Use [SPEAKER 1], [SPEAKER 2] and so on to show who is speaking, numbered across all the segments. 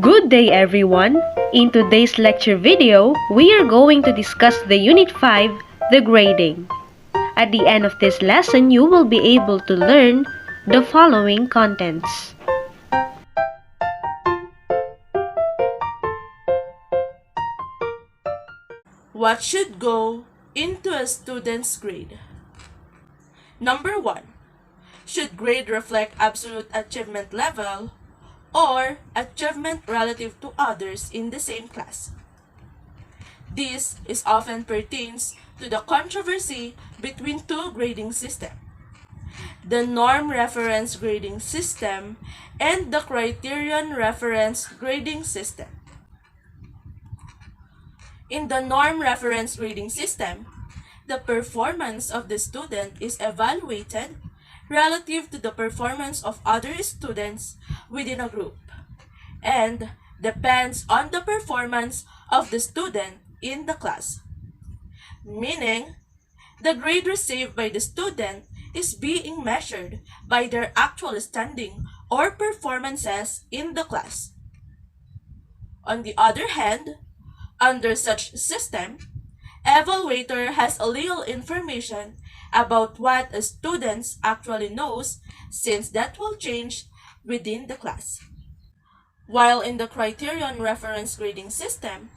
[SPEAKER 1] Good day everyone! In today's lecture video, we are going to discuss the Unit 5, the grading. At the end of this lesson, you will be able to learn the following contents.
[SPEAKER 2] What should go into a student's grade? Number 1. Should grade reflect absolute achievement level or achievement relative to others in the same class? This is often pertains to the controversy between two grading systems, the norm reference grading system and the criterion reference grading system. In the norm reference grading system, the performance of the student is evaluated relative to the performance of other students within a group and depends on the performance of the student in the class. Meaning, the grade received by the student is being measured by their actual standing or performances in the class. On the other hand, under such system, evaluator has a little information about what a student actually knows since that will change within the class. While in the criterion reference grading system,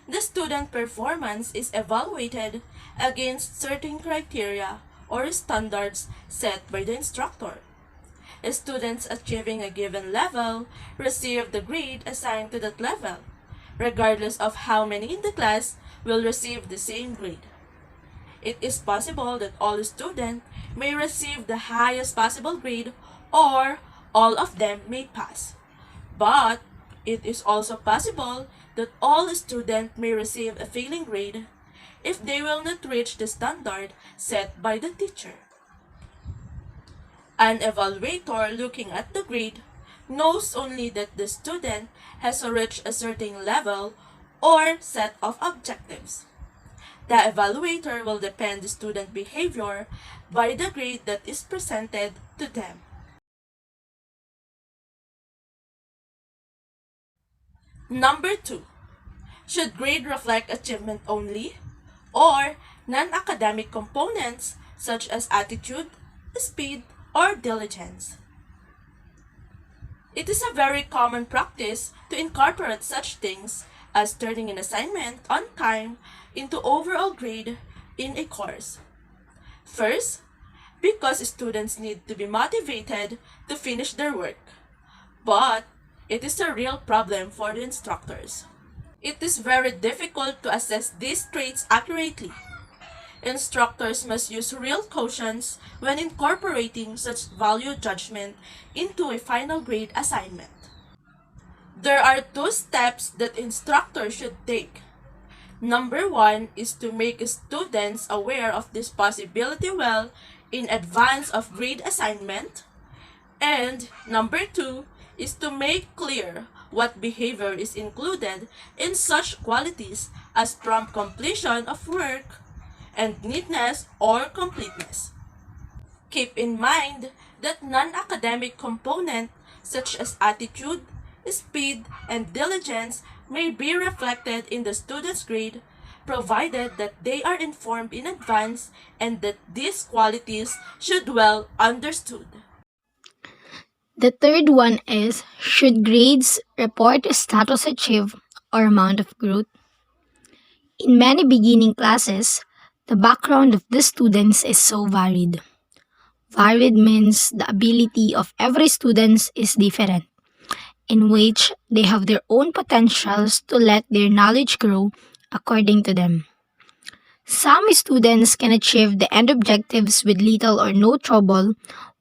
[SPEAKER 2] the student performance is evaluated against certain criteria or standards set by the instructor. Students achieving a given level receive the grade assigned to that level, regardless of how many in the class will receive the same grade. It is possible that all students may receive the highest possible grade or all of them may pass. But it is also possible that all students may receive a failing grade if they will not reach the standard set by the teacher. An evaluator looking at the grade knows only that the student has reached a certain level or set of objectives. The evaluator will depend the student behavior by the grade that is presented to them. Number 2. Should grade reflect achievement only or non-academic components such as attitude, speed, or diligence? It is a very common practice to incorporate such things as turning an assignment on time into overall grade in a course. First, because students need to be motivated to finish their work, but it is a real problem for the instructors. It is very difficult to assess these traits accurately. Instructors must use real cautions when incorporating such value judgment into a final grade assignment. There are 2 steps that instructors should take. Number 1 is to make students aware of this possibility well in advance of grade assignment. And number 2 is to make clear what behavior is included in such qualities as prompt completion of work and neatness or completeness. Keep in mind that non-academic components such as attitude, speed, and diligence may be reflected in the student's grade provided that they are informed in advance and that these qualities should well understood.
[SPEAKER 3] The third one is, should grades report status achieved or amount of growth? In many beginning classes, the background of the students is so varied. Varied means the ability of every student is different, in which they have their own potentials to let their knowledge grow according to them. Some students can achieve the end objectives with little or no trouble,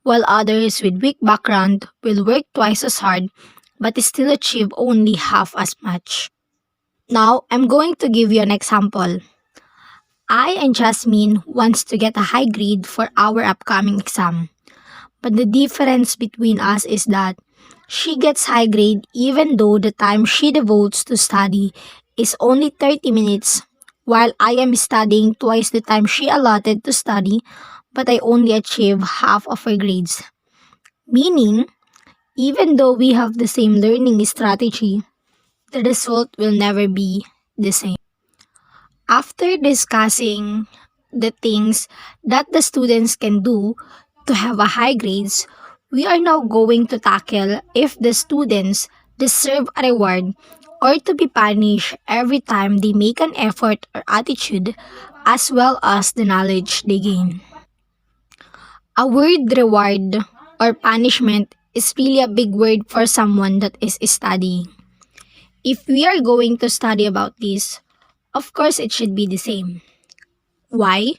[SPEAKER 3] while others with weak background will work twice as hard but still achieve only half as much. Now, I'm going to give you an example. I and Jasmine wants to get a high grade for our upcoming exam. But the difference between us is that she gets high grade even though the time she devotes to study is only 30 minutes, while I am studying twice the time she allotted to study, but I only achieve half of her grades. Meaning, even though we have the same learning strategy, the result will never be the same. After discussing the things that the students can do to have a high grades, we are now going to tackle if the students deserve a reward or to be punished every time they make an effort or attitude as well as the knowledge they gain. A word reward or punishment is really a big word for someone that is studying. If we are going to study about this, of course it should be the same. Why?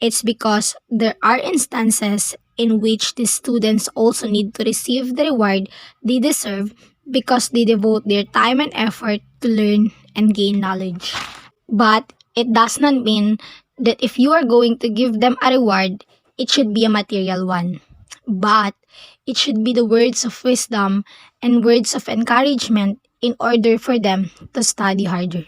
[SPEAKER 3] It's because there are instances in which the students also need to receive the reward they deserve because they devote their time and effort to learn and gain knowledge. But it does not mean that if you are going to give them a reward, it should be a material one. But it should be the words of wisdom and words of encouragement in order for them to study harder.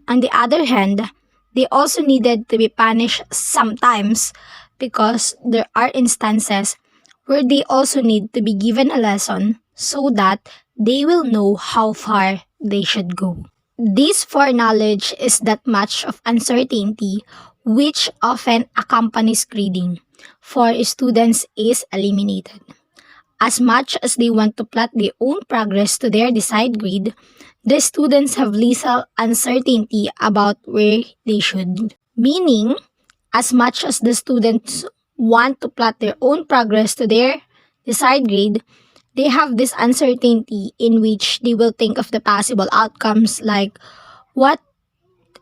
[SPEAKER 3] On the other hand, they also needed to be punished sometimes because there are instances where they also need to be given a lesson so that they will know how far they should go. This foreknowledge is that much of uncertainty which often accompanies grading for students is eliminated. As much as they want to plot their own progress to their desired grade, the students have little uncertainty about where they should. Meaning, as much as the students want to plot their own progress to their desired grade, they have this uncertainty in which they will think of the possible outcomes like what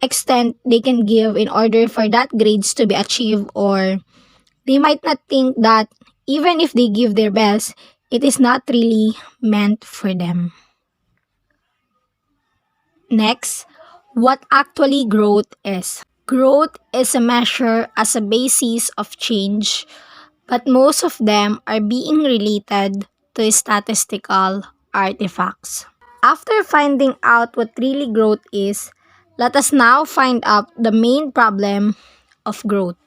[SPEAKER 3] extent they can give in order for that grades to be achieved, or they might not think that even if they give their best, it is not really meant for them. Next, what actually growth is. Growth is a measure as a basis of change, but most of them are being related to statistical artifacts. After finding out what really growth is, let us now find out the main problem of growth.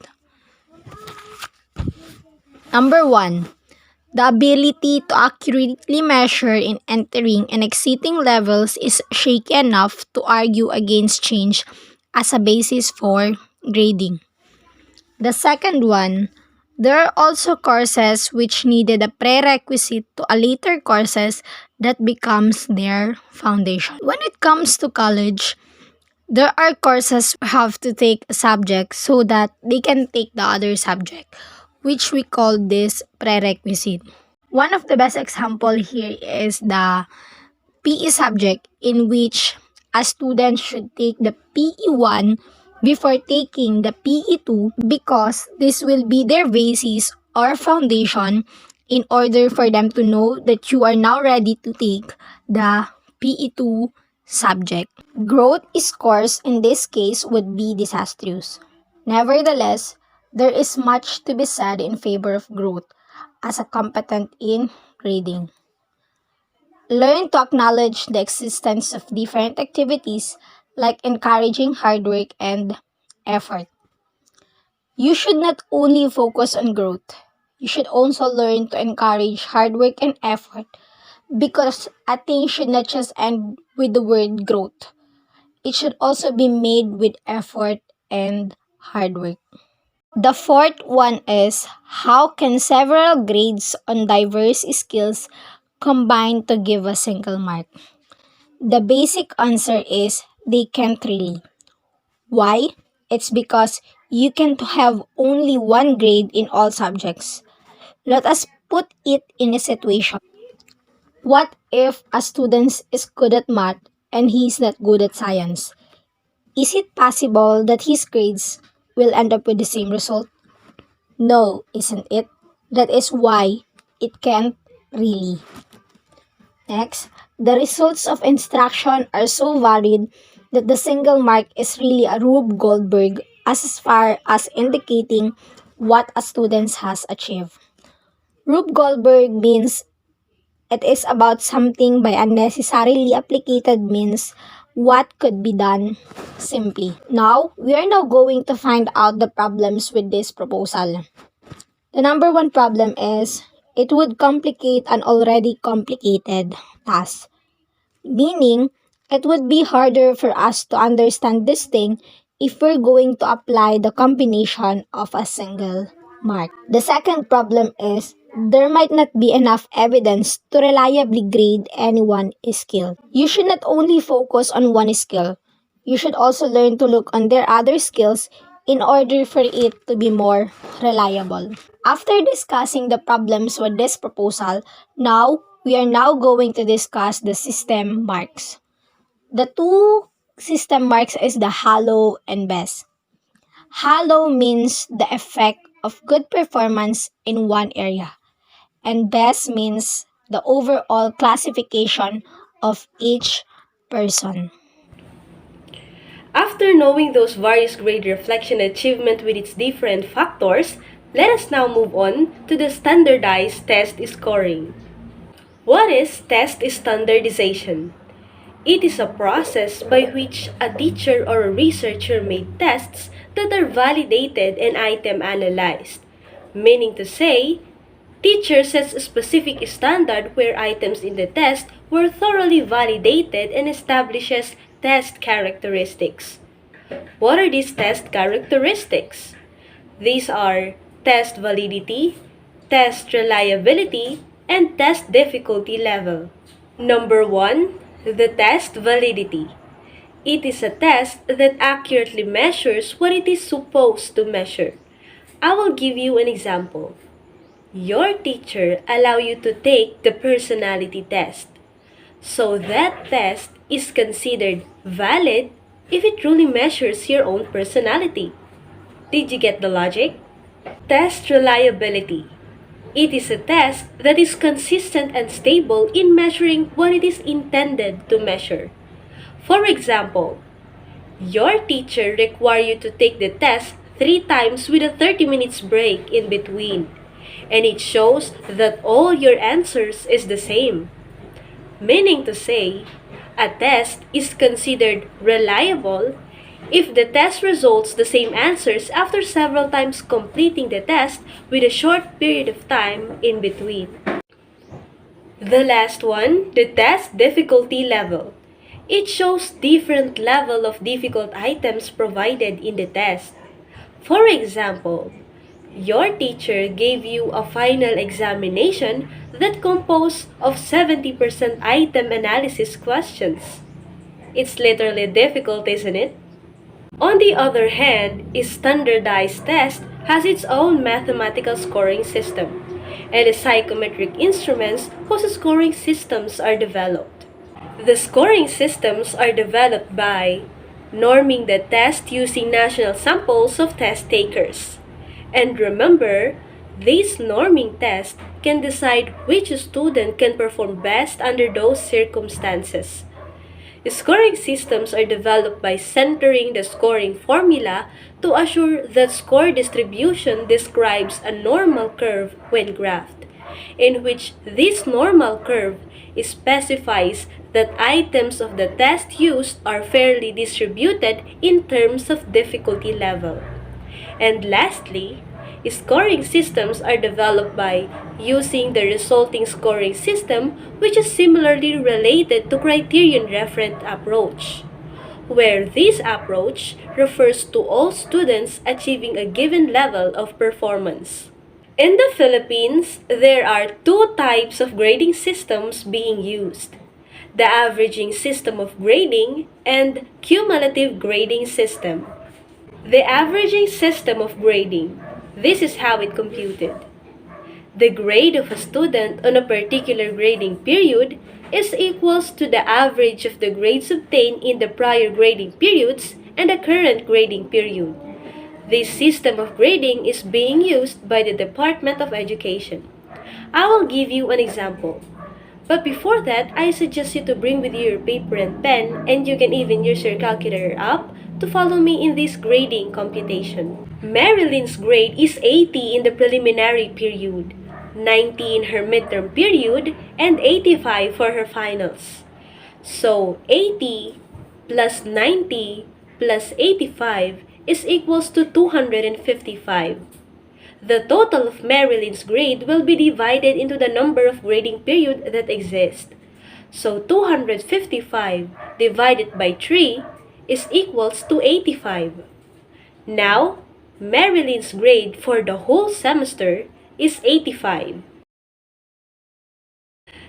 [SPEAKER 3] Number 1. The ability to accurately measure in entering and exiting levels is shaky enough to argue against change as a basis for grading. The second one, there are also courses which needed a prerequisite to a later courses that becomes their foundation. When it comes to college, there are courses have to take a subject so that they can take the other subject, which we call this prerequisite. One of the best example here is the PE subject in which a student should take the PE1 before taking the PE2 because this will be their basis or foundation in order for them to know that you are now ready to take the PE2 subject. Growth scores in this case would be disastrous. Nevertheless, there is much to be said in favor of growth as a competent in grading. Learn to acknowledge the existence of different activities like encouraging hard work and effort. You should not only focus on growth, you should also learn to encourage hard work and effort because a thing should not just end with the word growth. It should also be made with effort and hard work. The fourth one is how can several grades on diverse skills combine to give a single mark? The basic answer is they can't really. Why? It's because you can have only one grade in all subjects. Let us put it in a situation. What if a student is good at math and he is not good at science? Is it possible that his grades will end up with the same result? No, isn't it? That is why it can't really. Next, the results of instruction are so varied that the single mark is really a Rube Goldberg as far as indicating what a student has achieved. Rube Goldberg means it is about something by unnecessarily applicated means what could be done simply. Now, we are now going to find out the problems with this proposal. The number one problem is it would complicate an already complicated task. Meaning, It would be harder for us to understand this thing if we're going to apply the combination of a single mark. The second problem is there might not be enough evidence to reliably grade any one skill. You should not only focus on one skill, you should also learn to look on their other skills in order for it to be more reliable. After discussing the problems with this proposal, we are now going to discuss the system marks. The two system marks is the hollow and best. Hollow means the effect of good performance in one area, and best means the overall classification of each person.
[SPEAKER 1] After knowing those various grade reflection achievement with its different factors, let us now move on to the standardized test scoring. What is test standardization? It is a process by which a teacher or a researcher made tests that are validated and item analyzed. Meaning to say, teacher sets a specific standard where items in the test were thoroughly validated and establishes test characteristics. What are these test characteristics? These are test validity, test reliability, and test difficulty level. Number 1, the test validity. It is a test that accurately measures what it is supposed to measure. I will give you an example. Your teacher allow you to take the personality test. So that test is considered valid if it truly measures your own personality. Did you get the logic? Test reliability. It is a test that is consistent and stable in measuring what it is intended to measure. For example, your teacher require you to take the test 3 times with a 30 minutes break in between, and it shows that all your answers is the same. Meaning to say, a test is considered reliable if the test results the same answers after several times completing the test with a short period of time in between. The last one, the test difficulty level. It shows different level of difficult items provided in the test. For example, your teacher gave you a final examination that composed of 70% item analysis questions. It's literally difficult, isn't it? On the other hand, a standardized test has its own mathematical scoring system, and the psychometric instruments whose scoring systems are developed. The scoring systems are developed by norming the test using national samples of test takers. And remember, these norming tests can decide which student can perform best under those circumstances. Scoring systems are developed by centering the scoring formula to assure that score distribution describes a normal curve when graphed, in which this normal curve specifies that items of the test used are fairly distributed in terms of difficulty level. And lastly, scoring systems are developed by using the resulting scoring system, which is similarly related to criterion referent approach, where this approach refers to all students achieving a given level of performance. In the Philippines, there are two types of grading systems being used: the averaging system of grading and cumulative grading system. The averaging system of grading. This is how it computed. The grade of a student on a particular grading period is equals to the average of the grades obtained in the prior grading periods and the current grading period. This system of grading is being used by the Department of Education. I will give you an example. But before that, I suggest you to bring with you your paper and pen, and you can even use your calculator app to follow me in this grading computation. Marilyn's grade is 80 in the preliminary period, 90 in her midterm period, and 85 for her finals. So 80 plus 90 plus 85 is equals to 255. The total of Marilyn's grade will be divided into the number of grading period that exist. So 255 divided by 3 is equals to 85. Now, Marilyn's grade for the whole semester is 85.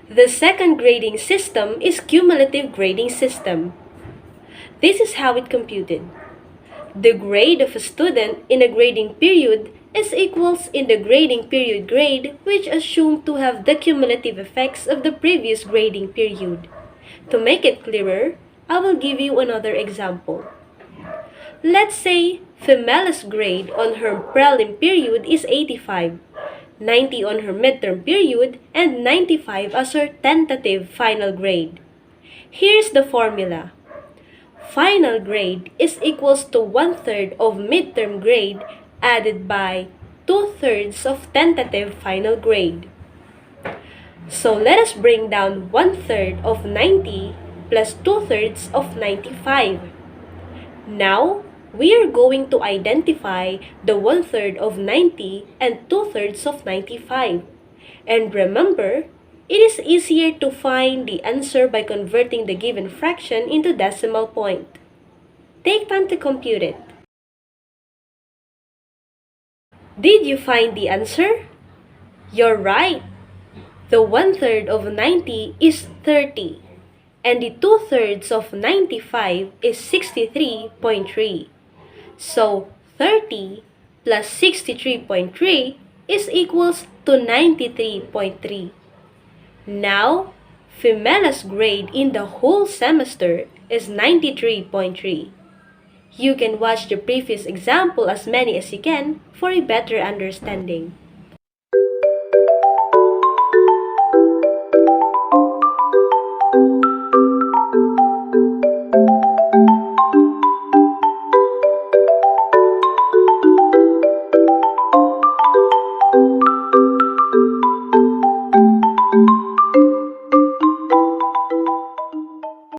[SPEAKER 1] The second grading system is cumulative grading system. This is how it computed. The grade of a student in a grading period is equals in the grading period grade, which assumed to have the cumulative effects of the previous grading period. To make it clearer, I will give you another example. Let's say Femela's grade on her prelim period is 85, 90 on her midterm period, and 95 as her tentative final grade. Here's the formula. Final grade is equals to 1/3 of midterm grade added by 2/3 of tentative final grade. So let us bring down 1/3 of 90 plus 2/3 of 95. Now, we are going to identify the 1/3 of 90 and 2/3 of 95. And remember, it is easier to find the answer by converting the given fraction into decimal point. Take time to compute it. Did you find the answer? You're right. The 1/3 of 90 is 30, and the 2/3 of 95 is 63.3. So 30 plus 63.3 is equals to 93.3. Now, Femela's grade in the whole semester is 93.3. You can watch the previous example as many as you can for a better understanding.